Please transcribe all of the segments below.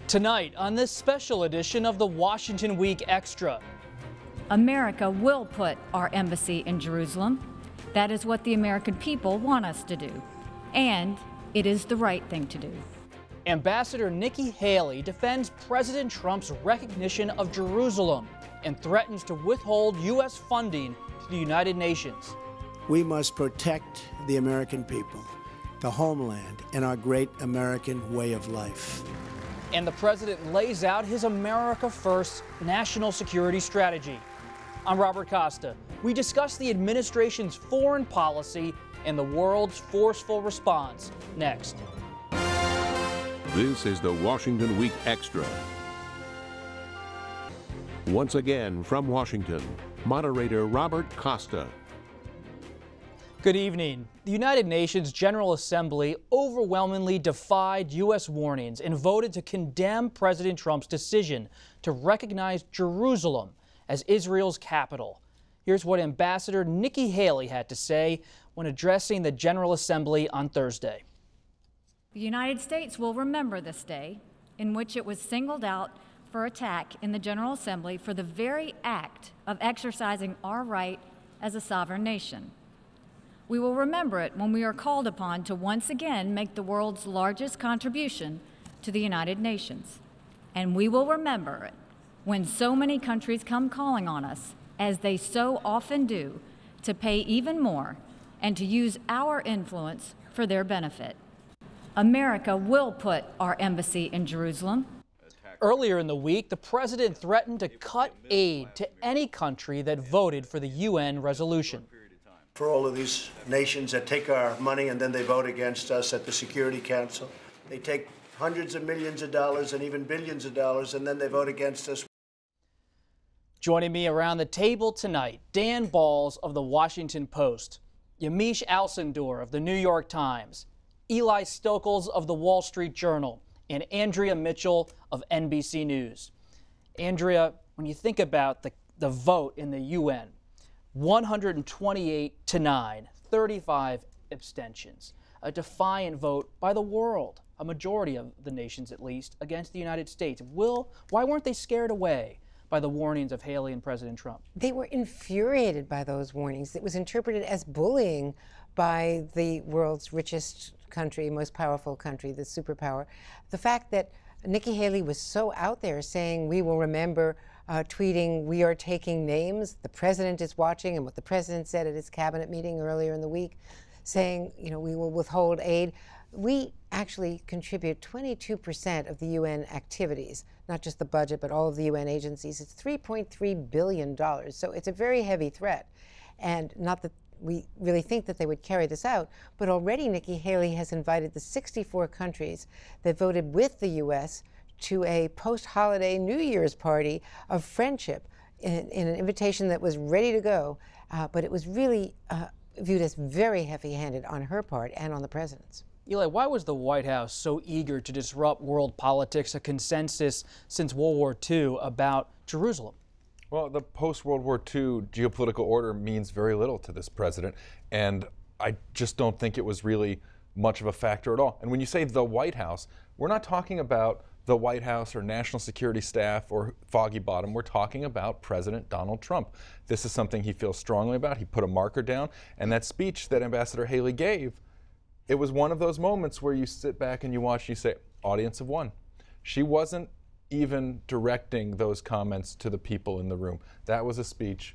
Tonight on this special edition of the Washington Week Extra. America will put our embassy in Jerusalem. That is what the American people want us to do. And it is the right thing to do. Ambassador Nikki Haley defends President Trump's recognition of Jerusalem and threatens to withhold U.S. funding to the United Nations. We must protect the American people, the homeland, and our great American way of life. And the president lays out his America First national security strategy. I'm Robert Costa. We discuss the administration's foreign policy and the world's forceful response next. This is the Washington Week Extra. Once again from Washington, moderator Robert Costa. Good evening. The United Nations General Assembly overwhelmingly defied U.S. warnings and voted to condemn President Trump's decision to recognize Jerusalem as Israel's capital. Here's what Ambassador Nikki Haley had to say when addressing the General Assembly on Thursday. The United States will remember this day in which it was singled out for attack in the General Assembly for the very act of exercising our right as a sovereign nation. We will remember it when we are called upon to once again make the world's largest contribution to the United Nations. And we will remember it when so many countries come calling on us, as they so often do, to pay even more and to use our influence for their benefit. America will put our embassy in Jerusalem. Earlier in the week, the president threatened to cut aid to any country that voted for the UN resolution. For all of these nations that take our money and then they vote against us at the Security Council, they take hundreds of millions of dollars and even billions of dollars, and then they vote against us. Joining me around the table tonight, Dan Balls of the Washington Post, Yamiche Alcindor of the New York Times, Eli Stokols of the Wall Street Journal, and Andrea Mitchell of NBC News. Andrea, when you think about the vote in the UN, 128 to 9, 35 abstentions, a defiant vote by the world, a majority of the nations at least, against the United States. Why weren't they scared away by the warnings of Haley and President Trump? They were infuriated by those warnings. It was interpreted as bullying by the world's richest country, most powerful country, the superpower. The fact that Nikki Haley was so out there saying, we will remember, tweeting, we are taking names, the president is watching, and what the president said at his cabinet meeting earlier in the week, saying, we will withhold aid. We actually contribute 22% of the UN activities, not just the budget, but all of the UN agencies. It's $3.3 billion, so it's a very heavy threat. And not that we really think that they would carry this out, but already Nikki Haley has invited the 64 countries that voted with the U.S. to a post-holiday New Year's party of friendship in an invitation that was ready to go, but it was really viewed as very heavy-handed on her part and on the president's. Eli, why was the White House so eager to disrupt world politics, a consensus since World War II about Jerusalem? Well, the post-World War II geopolitical order means very little to this president, and I just don't think it was really much of a factor at all. And when you say the White House, we're not talking about the White House or National Security Staff or Foggy Bottom. We're talking about President Donald Trump. This is something he feels strongly about. He put a marker down, and that speech that Ambassador Haley gave, it was one of those moments where you sit back and you watch, you say, audience of one. She wasn't even directing those comments to the people in the room. That was a speech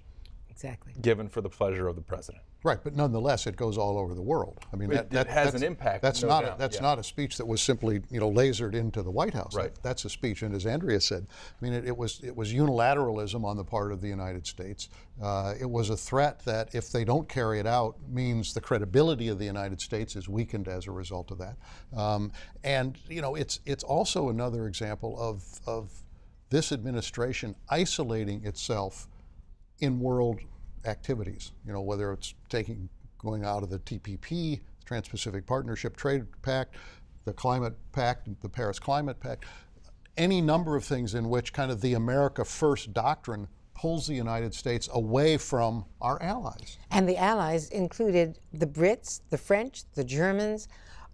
given for the pleasure of the president. Right, but nonetheless, it goes all over the world. I mean, that has an impact. That's not a speech that was simply, lasered into the White House. Right. That's a speech, and as Andrea said, I mean, it was unilateralism on the part of the United States. It was a threat that, if they don't carry it out, means the credibility of the United States is weakened as a result of that. And it's also another example of this administration isolating itself in world activities, whether it's going out of the TPP, Trans-Pacific Partnership Trade Pact, the Climate Pact, the Paris Climate Pact, any number of things in which kind of the America First doctrine pulls the United States away from our allies. And the allies included the Brits, the French, the Germans,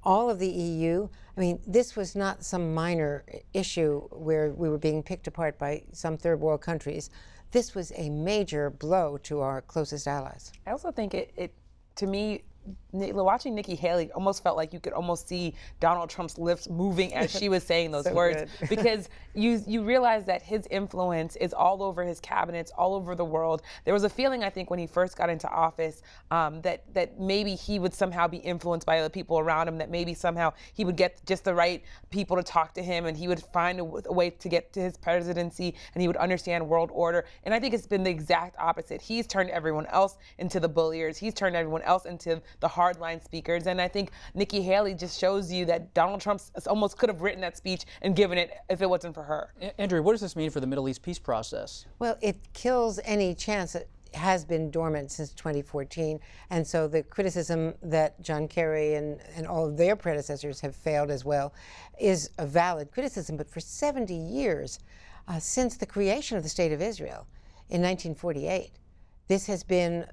all of the EU. I mean, this was not some minor issue where we were being picked apart by some third world countries. This was a major blow to our closest allies. I also think it to me, watching Nikki Haley almost felt like you could almost see Donald Trump's lips moving as she was saying those words, because you realize that his influence is all over his cabinets, all over the world. There was a feeling, I think, when he first got into office, that maybe he would somehow be influenced by other people around him, that maybe somehow he would get just the right people to talk to him, and he would find a way to get to his presidency, and he would understand world order. And I think it's been the exact opposite. He's turned everyone else into the bulliers. He's turned everyone else into the hardline speakers. And I think Nikki Haley just shows you that Donald Trump almost could have written that speech and given it if it wasn't for her. Andrea, what does this mean for the Middle East peace process? Well, it kills any chance that has been dormant since 2014. And so the criticism that John Kerry and all of their predecessors have failed as well is a valid criticism. But for 70 years, since the creation of the State of Israel in 1948, this has been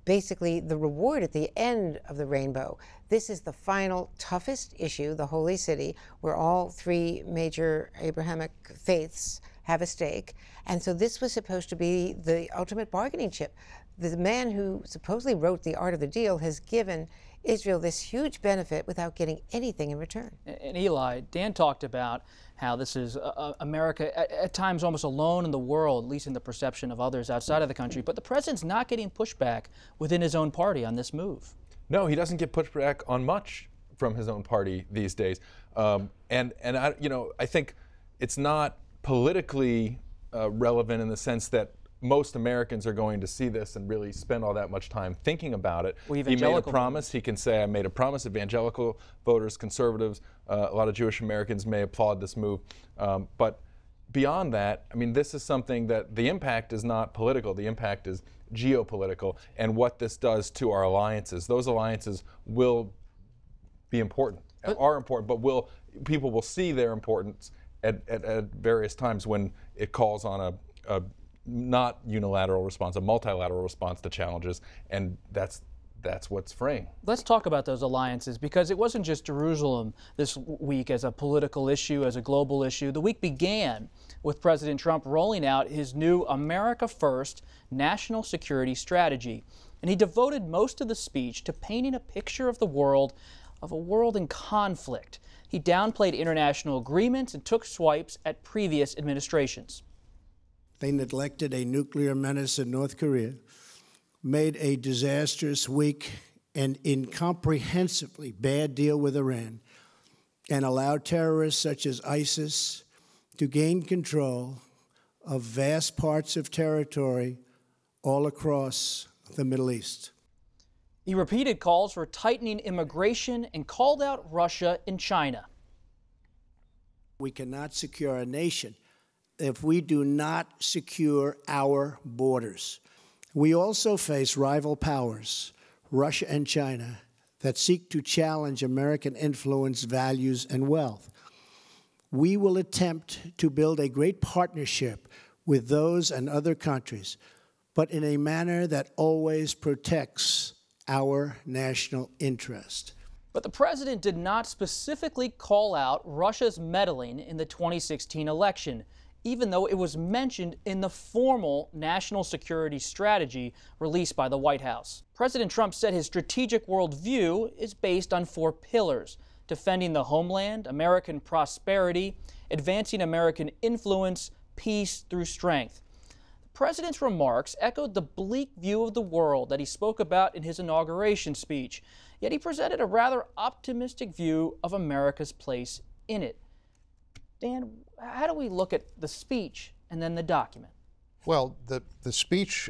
basically the reward at the end of the rainbow. This is the final, toughest issue, the Holy City, where all three major Abrahamic faiths have a stake. And so this was supposed to be the ultimate bargaining chip. The man who supposedly wrote The Art of the Deal has given Israel this huge benefit without getting anything in return. And Eli, Dan talked about how this is America at times almost alone in the world, at least in the perception of others outside of the country. But the president's not getting pushback within his own party on this move. No, he doesn't get pushback on much from his own party these days. And I think it's not politically relevant in the sense that most Americans are going to see this and really spend all that much time thinking about it. Well, he made a promise. He can say, I made a promise. Evangelical voters, conservatives, a lot of Jewish Americans may applaud this move. But beyond that, I mean, this is something that the impact is not political. The impact is geopolitical, and what this does to our alliances. Those alliances will be important, are important, but people will see their importance at various times when it calls on a not unilateral response, a multilateral response to challenges, and that's what's fraying. Let's talk about those alliances, because it wasn't just Jerusalem this week as a political issue, as a global issue. The week began with President Trump rolling out his new America First national security strategy, and he devoted most of the speech to painting a picture of a world in conflict. He downplayed international agreements and took swipes at previous administrations. They neglected a nuclear menace in North Korea, made a disastrous, weak, and incomprehensibly bad deal with Iran, and allowed terrorists such as ISIS to gain control of vast parts of territory all across the Middle East. He repeated calls for tightening immigration and called out Russia and China. We cannot secure a nation if we do not secure our borders. We also face rival powers, Russia and China, that seek to challenge American influence, values, and wealth. We will attempt to build a great partnership with those and other countries, but in a manner that always protects our national interest. But the president did not specifically call out Russia's meddling in the 2016 election, even though it was mentioned in the formal national security strategy released by the White House. President Trump said his strategic worldview is based on 4 pillars: defending the homeland, American prosperity, advancing American influence, peace through strength. The president's remarks echoed the bleak view of the world that he spoke about in his inauguration speech, yet he presented a rather optimistic view of America's place in it. Dan, how do we look at the speech and then the document? Well, the speech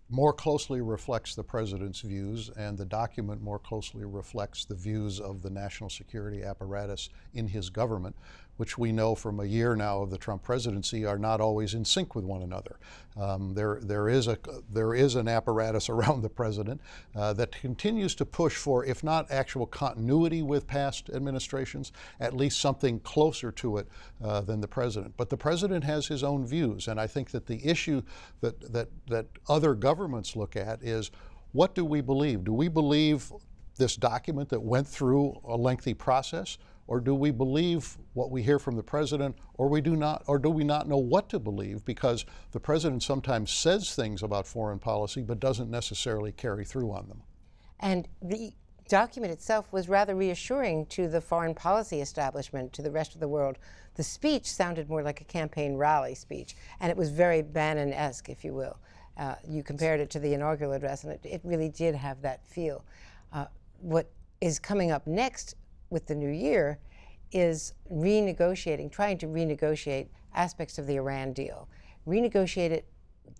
more closely reflects the president's views, and the document more closely reflects the views of the national security apparatus in his government, which we know from a year now of the Trump presidency are not always in sync with one another. There is an apparatus around the president that continues to push for, if not actual continuity with past administrations, at least something closer to it than the president. But the president has his own views, and I think that the issue that other governments look at is, what do we believe? Do we believe this document that went through a lengthy process, or do we believe what we hear from the president, or do we not know what to believe, because the president sometimes says things about foreign policy but doesn't necessarily carry through on them? And the document itself was rather reassuring to the foreign policy establishment, to the rest of the world. The speech sounded more like a campaign rally speech, and it was very Bannon-esque, if you will. You compared it to the inaugural address, and it really did have that feel. What is coming up next with the new year is trying to renegotiate aspects of the Iran deal. Renegotiate it,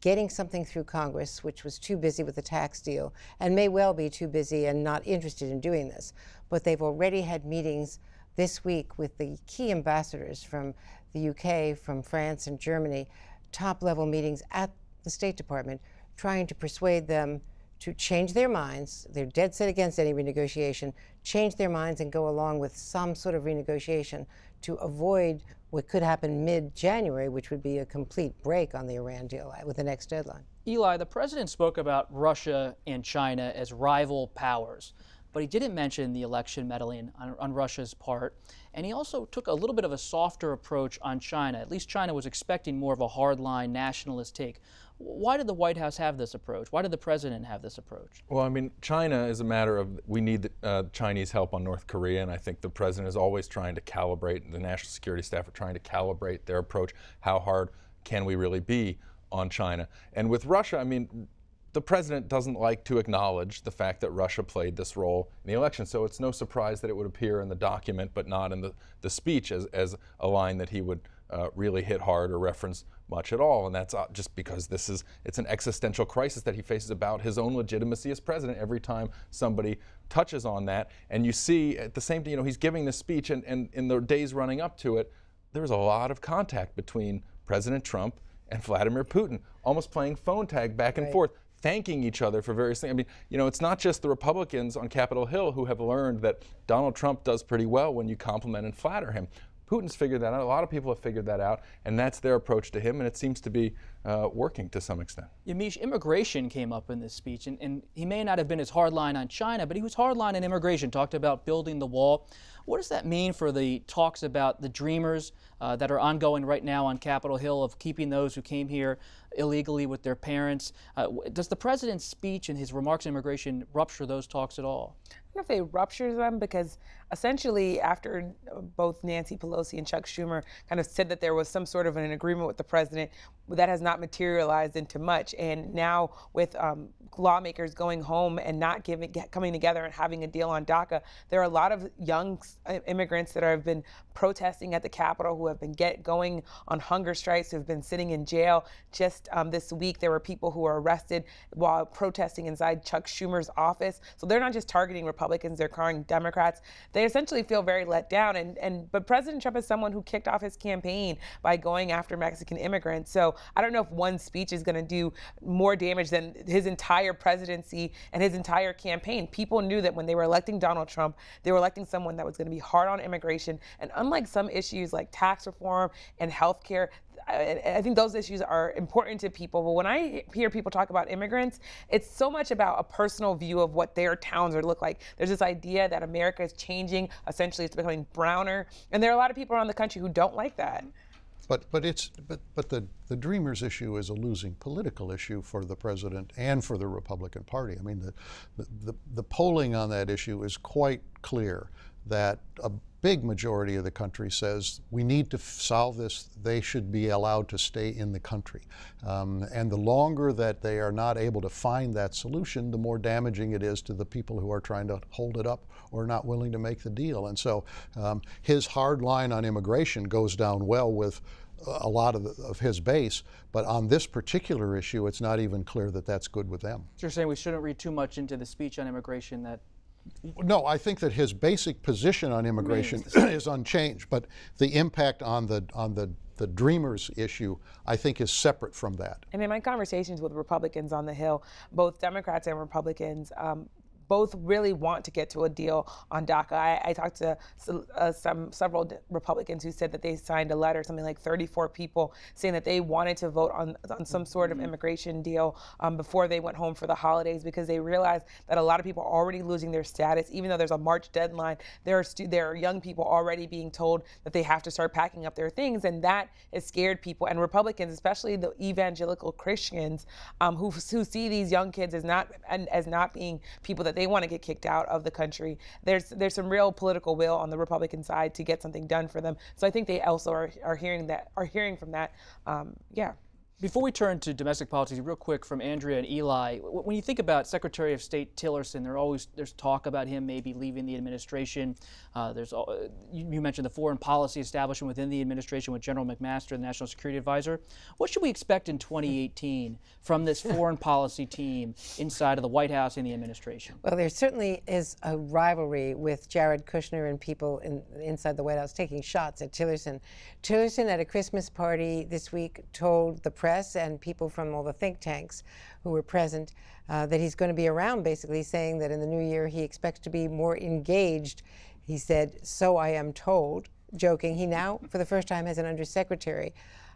getting something through Congress, which was too busy with the tax deal, and may well be too busy and not interested in doing this. But they've already had meetings this week with the key ambassadors from the UK, from France and Germany, top-level meetings at the State Department, trying to persuade them to change their minds. They're dead set against any renegotiation, change their minds and go along with some sort of renegotiation to avoid what could happen mid-January, which would be a complete break on the Iran deal with the next deadline. Eli, the president spoke about Russia and China as rival powers, but he didn't mention the election meddling on Russia's part. And he also took a little bit of a softer approach on China. At least China was expecting more of a hardline nationalist take. Why did the White House have this approach? Why did the president have this approach? Well, I mean, China is a matter of, we need Chinese help on North Korea, and I think the president is always trying to calibrate, the national security staff are trying to calibrate their approach. How hard can we really be on China? And with Russia, I mean, the president doesn't like to acknowledge the fact that Russia played this role in the election, so it's no surprise that it would appear in the document but not in the speech as a line that he would really hit hard or reference much at all. And that's just because it's an existential crisis that he faces about his own legitimacy as president every time somebody touches on that. And you see at the same time, he's giving this speech, and in the days running up to it, there was a lot of contact between President Trump and Vladimir Putin, almost playing phone tag back and forth, thanking each other for various things. I mean, it's not just the Republicans on Capitol Hill who have learned that Donald Trump does pretty well when you compliment and flatter him. Putin's figured that out. A lot of people have figured that out, and that's their approach to him, and it seems to be working to some extent. Yamiche, immigration came up in this speech, and he may not have been as hardline on China, but he was hardline on immigration, talked about building the wall. What does that mean for the talks about the Dreamers that are ongoing right now on Capitol Hill, of keeping those who came here illegally with their parents? Does the president's speech and his remarks on immigration rupture those talks at all? I don't know if they rupture them, because essentially after both Nancy Pelosi and Chuck Schumer kind of said that there was some sort of an agreement with the president, that has not materialized into much. And now with lawmakers going home and not coming together and having a deal on DACA, there are a lot of young immigrants that have been protesting at the Capitol, who have been going on hunger strikes, who have been sitting in jail. Just this week, there were people who were arrested while protesting inside Chuck Schumer's office. So they're not just targeting Republicans, they're targeting Democrats. They essentially feel very let down. But President Trump is someone who kicked off his campaign by going after Mexican immigrants. So I don't know if one speech is going to do more damage than his entire presidency and his entire campaign. People knew that when they were electing Donald Trump, they were electing someone that was going to be hard on immigration. And unlike some issues like tax reform and health care, I think those issues are important to people. But when I hear people talk about immigrants, it's so much about a personal view of what their towns would look like. There's this idea that America is changing. Essentially, it's becoming browner. And there are a lot of people around the country who don't like that. But the Dreamers issue is a losing political issue for the president and for the Republican Party. I mean, the polling on that issue is quite clear that a big majority of the country says we need to solve this. They should be allowed to stay in the country. And the longer that they are not able to find that solution, the more damaging it is to the people who are trying to hold it up or not willing to make the deal. And so his hard line on immigration goes down well with a lot of his base, but on this particular issue, it's not even clear that that's good with them. So you're saying we shouldn't read too much into the speech on immigration? That No, I think that his basic position on immigration is unchanged, but the impact on the Dreamers issue, I think, is separate from that. And in my conversations with Republicans on the Hill, both Democrats and Republicans, both really want to get to a deal on DACA. I talked to several Republicans who said that they signed a letter, something like 34 people, saying that they wanted to vote on some sort of immigration deal before they went home for the holidays, because they realized that a lot of people are already losing their status. Even though there's a March deadline, there are young people already being told that they have to start packing up their things, and that has scared people. And Republicans, especially the evangelical Christians, who see these young kids as not being people that they want to get kicked out of the country. There's some real political will on the Republican side to get something done for them. So I think they also are hearing from that. Yeah. Before we turn to domestic policy, real quick from Andrea and Eli, when you think about Secretary of State Tillerson, there's talk about him maybe leaving the administration. You mentioned the foreign policy establishment within the administration with General McMaster, the National Security Advisor. What should we expect in 2018 from this foreign policy team inside of the White House and the administration? Well, there certainly is a rivalry with Jared Kushner and people inside the White House taking shots at Tillerson. Tillerson at a Christmas party this week told the press and people from all the think tanks who were present that he's going to be around, basically saying that in the new year he expects to be more engaged. He said, "So I am told," joking. He now, for the first time, has an undersecretary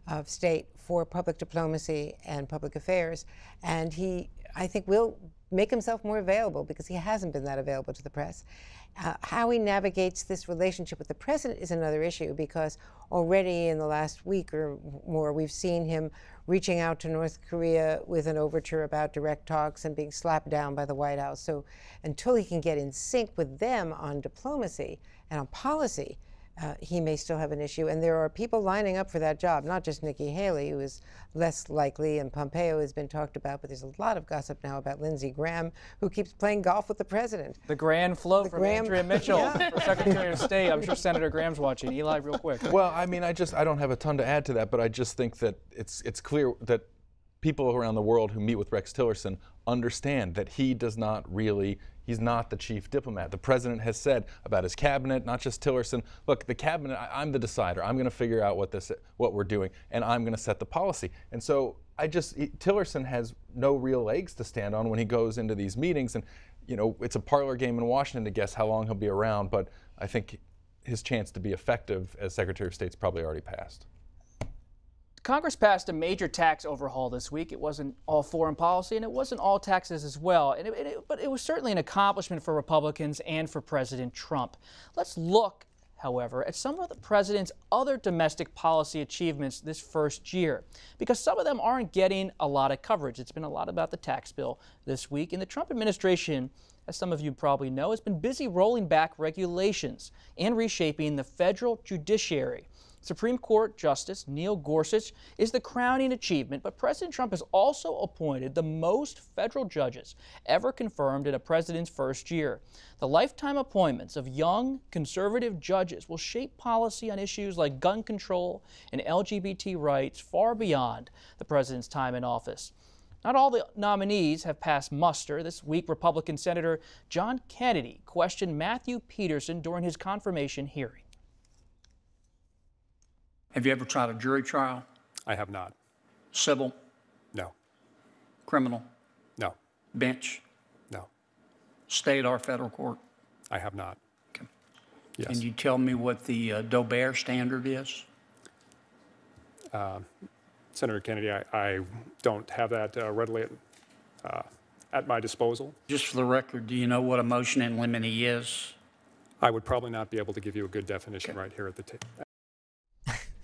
of state for public diplomacy and public affairs, and he, I think, will make himself more available because he hasn't been that available to the press. How he navigates this relationship with the president is another issue, because already in the last week or more, we've seen him reaching out to North Korea with an overture about direct talks and being slapped down by the White House. So until he can get in sync with them on diplomacy and on policy, he may still have an issue. And there are people lining up for that job, not just Nikki Haley, who is less likely, and Pompeo has been talked about, but there's a lot of gossip now about Lindsey Graham, who keeps playing golf with the president. The grand flow from Andrea Mitchell for Secretary of State. I'm sure Senator Graham's watching. Eli, real quick. Well, I mean, I don't have a ton to add to that, but I just think that it's clear that people around the world who meet with Rex Tillerson understand that he's not the chief diplomat. The president has said about his cabinet, not just Tillerson, look, the cabinet, I'm the decider. I'm going to figure out what we're doing, and I'm going to set the policy. And so Tillerson has no real legs to stand on when he goes into these meetings. And, it's a parlor game in Washington to guess how long he'll be around, but I think his chance to be effective as Secretary of State's probably already passed. Congress passed a major tax overhaul this week. It wasn't all foreign policy, and it wasn't all taxes as well. But it was certainly an accomplishment for Republicans and for President Trump. Let's look, however, at some of the president's other domestic policy achievements this first year, because some of them aren't getting a lot of coverage. It's been a lot about the tax bill this week, and the Trump administration, as some of you probably know, has been busy rolling back regulations and reshaping the federal judiciary. Supreme Court Justice Neil Gorsuch is the crowning achievement, but President Trump has also appointed the most federal judges ever confirmed in a president's first year. The lifetime appointments of young, conservative judges will shape policy on issues like gun control and LGBT rights far beyond the president's time in office. Not all the nominees have passed muster. This week, Republican Senator John Kennedy questioned Matthew Peterson during his confirmation hearing. Have you ever tried a jury trial? I have not. Civil? No. Criminal? No. Bench? No. State or federal court? I have not. Okay. Yes. Can you tell me what the Doe-Bear standard is? Senator Kennedy, I don't have that readily at my disposal. Just for the record, do you know what a motion in limine is? I would probably not be able to give you a good definition right here at the table.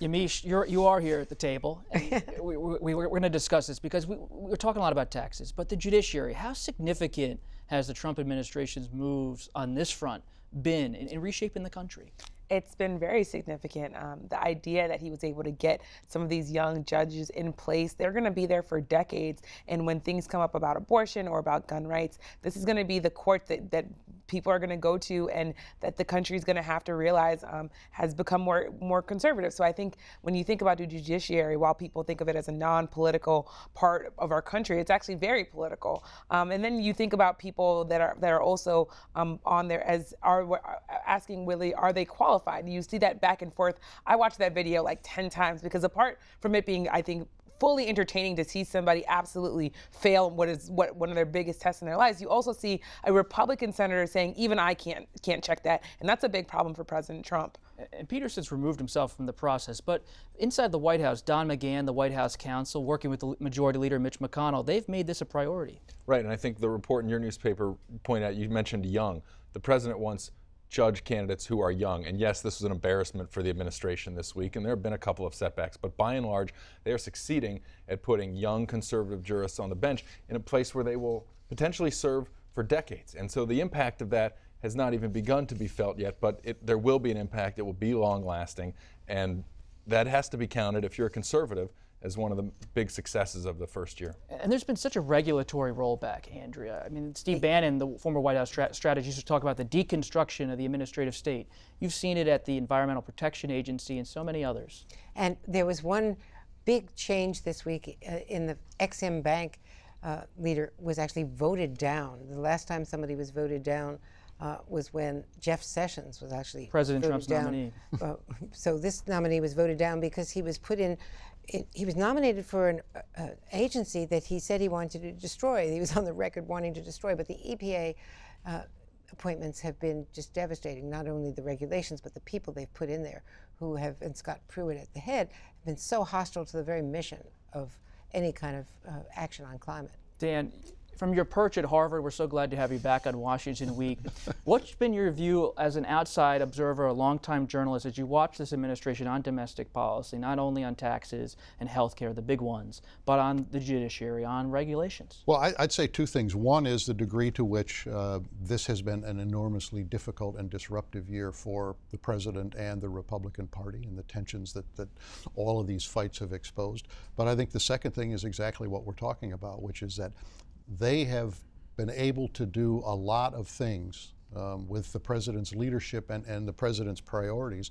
Yamiche, you are here at the table. And we're going to discuss this because we're talking a lot about taxes, but the judiciary, how significant has the Trump administration's moves on this front been in reshaping the country? It's been very significant. The idea that he was able to get some of these young judges in place, they're going to be there for decades. And when things come up about abortion or about gun rights, this is going to be the court that people are going to go to, and that the country is going to have to realize has become more conservative. So I think when you think about the judiciary, while people think of it as a non-political part of our country, it's actually very political. And then you think about people that are also on there as are asking, really, are they qualified? You see that back and forth. I watched that video like 10 times because apart from it being, I think, fully entertaining to see somebody absolutely fail what one of their biggest tests in their lives. You also see a Republican senator saying, even I can't check that. And that's a big problem for President Trump. And Peterson's removed himself from the process. But inside the White House, Don McGahn, the White House counsel, working with the Majority Leader Mitch McConnell, they've made this a priority. Right, and I think the report in your newspaper pointed out, you mentioned young. The president wants judge candidates who are young. And yes, this was an embarrassment for the administration this week, and there have been a couple of setbacks. But by and large, they are succeeding at putting young conservative jurists on the bench in a place where they will potentially serve for decades. And so the impact of that has not even begun to be felt yet, but there will be an impact. It will be long-lasting, and that has to be counted, if you're a conservative, as one of the big successes of the first year. And there's been such a regulatory rollback, Andrea. I mean, Steve Bannon, the former White House strategist, used to talk about the deconstruction of the administrative state. You've seen it at the Environmental Protection Agency and so many others. And there was one big change this week in the Ex-Im Bank leader was actually voted down. The last time somebody was voted down was when Jeff Sessions was actually President Trump's nominee. So this nominee was voted down because he was put in. He was nominated for an agency that he said he wanted to destroy. He was on the record wanting to destroy. But the EPA appointments have been just devastating. Not only the regulations, but the people they've put in there, who have, and Scott Pruitt at the head, have been so hostile to the very mission of any kind of action on climate. Dan, from your perch at Harvard, we're so glad to have you back on Washington Week. What's been your view as an outside observer, a longtime journalist, as you watch this administration on domestic policy, not only on taxes and health care, the big ones, but on the judiciary, on regulations? Well, I'd say two things. One is the degree to which this has been an enormously difficult and disruptive year for the president and the Republican Party, and the tensions that all of these fights have exposed. But I think the second thing is exactly what we're talking about, which is that they have been able to do a lot of things with the president's leadership and the president's priorities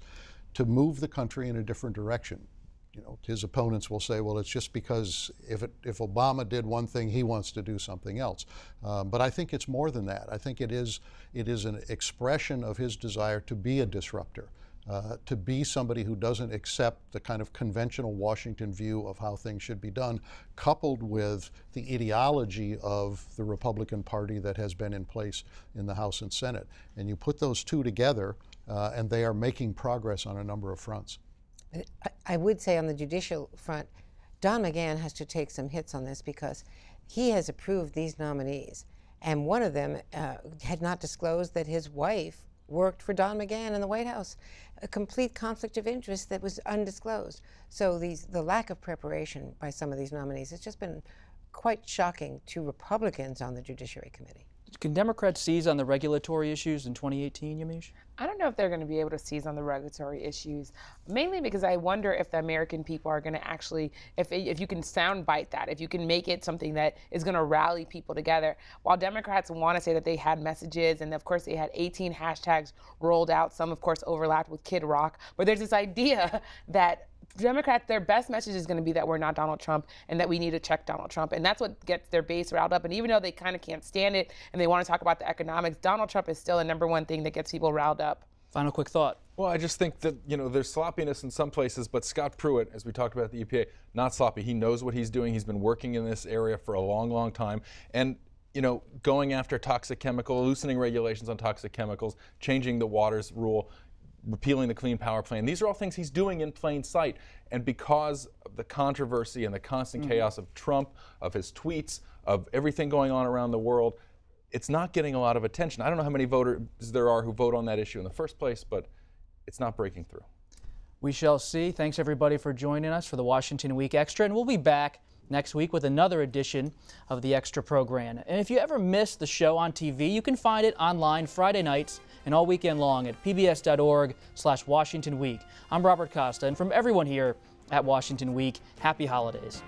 to move the country in a different direction. You know, his opponents will say, well, it's just because if Obama did one thing, he wants to do something else. But I think it's more than that. I think it is an expression of his desire to be a disruptor. To be somebody who doesn't accept the kind of conventional Washington view of how things should be done, coupled with the ideology of the Republican Party that has been in place in the House and Senate. And you put those two together, and they are making progress on a number of fronts. I would say on the judicial front, Don McGahn has to take some hits on this because he has approved these nominees. And one of them had not disclosed that his wife worked for Don McGahn in the White House, a complete conflict of interest that was undisclosed. So the lack of preparation by some of these nominees has just been quite shocking to Republicans on the Judiciary Committee. Can Democrats seize on the regulatory issues in 2018, Yamiche? I don't know if they're going to be able to seize on the regulatory issues, mainly because I wonder if the American people are going to actually, if you can soundbite that, if you can make it something that is going to rally people together. While Democrats want to say that they had messages, and of course they had 18 hashtags rolled out, some of course overlapped with Kid Rock, but there's this idea that Democrats, their best message is going to be that we're not Donald Trump and that we need to check Donald Trump. And that's what gets their base riled up. And even though they kind of can't stand it and they want to talk about the economics, Donald Trump is still the #1 thing that gets people riled up. Final quick thought. Well, I just think that, you know, there's sloppiness in some places, but Scott Pruitt, as we talked about at the EPA, not sloppy. He knows what he's doing. He's been working in this area for a long, long time. And, you know, going after toxic chemical, loosening regulations on toxic chemicals, changing the waters rule, repealing the Clean Power Plan. These are all things he's doing in plain sight. And because of the controversy and the constant chaos of Trump, of his tweets, of everything going on around the world, it's not getting a lot of attention. I don't know how many voters there are who vote on that issue in the first place, but it's not breaking through. We shall see. Thanks, everybody, for joining us for the Washington Week Extra. And we'll be back next week with another edition of the Extra program. And if you ever miss the show on TV, you can find it online Friday nights and all weekend long at pbs.org/Washington Week. I'm Robert Costa, and from everyone here at Washington Week, happy holidays.